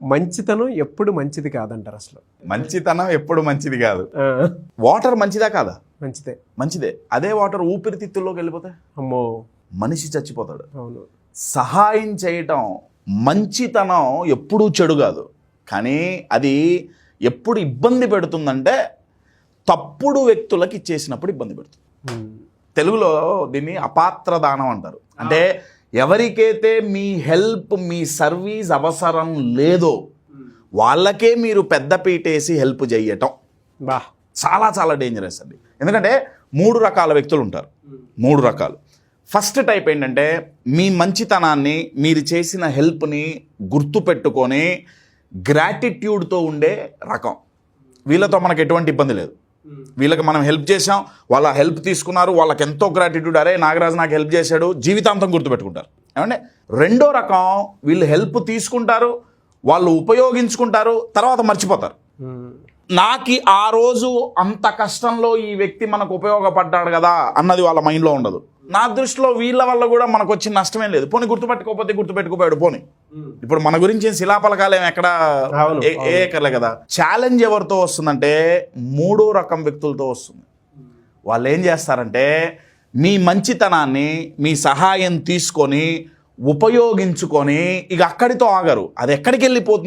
మంచితనం ఎప్పుడు మంచిది కాదంటారు అసలు. మంచితనం ఎప్పుడు మంచిది కాదు. వాటర్ మంచిదా కాదా? మంచిదే. మంచిదే. అదే వాటర్ ఊపిరితిత్తుల్లోకి వెళ్ళిపోతే అమ్మో మనిషి చచ్చిపోతాడు. అవును. సహాయం చేయటం మంచితనం ఎప్పుడూ చెడు కాదు, కానీ అది ఎప్పుడు ఇబ్బంది పెడుతుందంటే తప్పుడు వ్యక్తులకి ఇచ్చేసినప్పుడు ఇబ్బంది పెడుతుంది. తెలుగులో దీన్ని అపాత్ర దానం అంటారు. అంటే ఎవరికైతే మీ హెల్ప్ మీ సర్వీస్ అవసరం లేదో వాళ్ళకే మీరు పెద్ద పీటేసి హెల్ప్ చేయటం చాలా చాలా డేంజరస్ అండి. ఎందుకంటే 3 రకాల వ్యక్తులు ఉంటారు. 3 రకాలు. ఫస్ట్ టైప్ ఏంటంటే మీ మంచితనాన్ని మీరు చేసిన హెల్ప్ని గుర్తుపెట్టుకొని గ్రాటిట్యూడ్తో ఉండే రకం. వీళ్ళతో మనకు ఎటువంటి ఇబ్బంది లేదు. వీళ్ళకి మనం హెల్ప్ చేసాం, వాళ్ళ హెల్ప్ తీసుకున్నారు, వాళ్ళకి ఎంతో గ్రాటిట్యూడ్, అరే నాగరాజు నాకు హెల్ప్ చేశాడు, జీవితాంతం గుర్తుపెట్టుకుంటారు. ఏమంటే రెండో రకం, వీళ్ళు హెల్ప్ తీసుకుంటారు, వాళ్ళు ఉపయోగించుకుంటారు, తర్వాత మర్చిపోతారు. నాకు ఆ రోజు అంత కష్టంలో ఈ వ్యక్తి మనకు ఉపయోగపడ్డాడు కదా అన్నది వాళ్ళ మైండ్లో ఉండదు. నా దృష్టిలో వీళ్ళ వల్ల కూడా మనకు వచ్చిన నష్టమేం లేదు. పోనీ గుర్తుపెట్టుకోకపోతే గుర్తుపెట్టుకోపోయాడు పోనీ. ఇప్పుడు మన గురించి శిలాపలకాలు ఏమి ఎక్కడ ఏకర్లే కదా. ఛాలెంజ్ ఎవరితో వస్తుందంటే 3వ రకం వ్యక్తులతో వస్తుంది. వాళ్ళు ఏం చేస్తారంటే మీ మంచితనాన్ని మీ సహాయం తీసుకొని ఉపయోగించుకొని ఇక అక్కడితో ఆగరు. అది ఎక్కడికి వెళ్ళిపోతుంది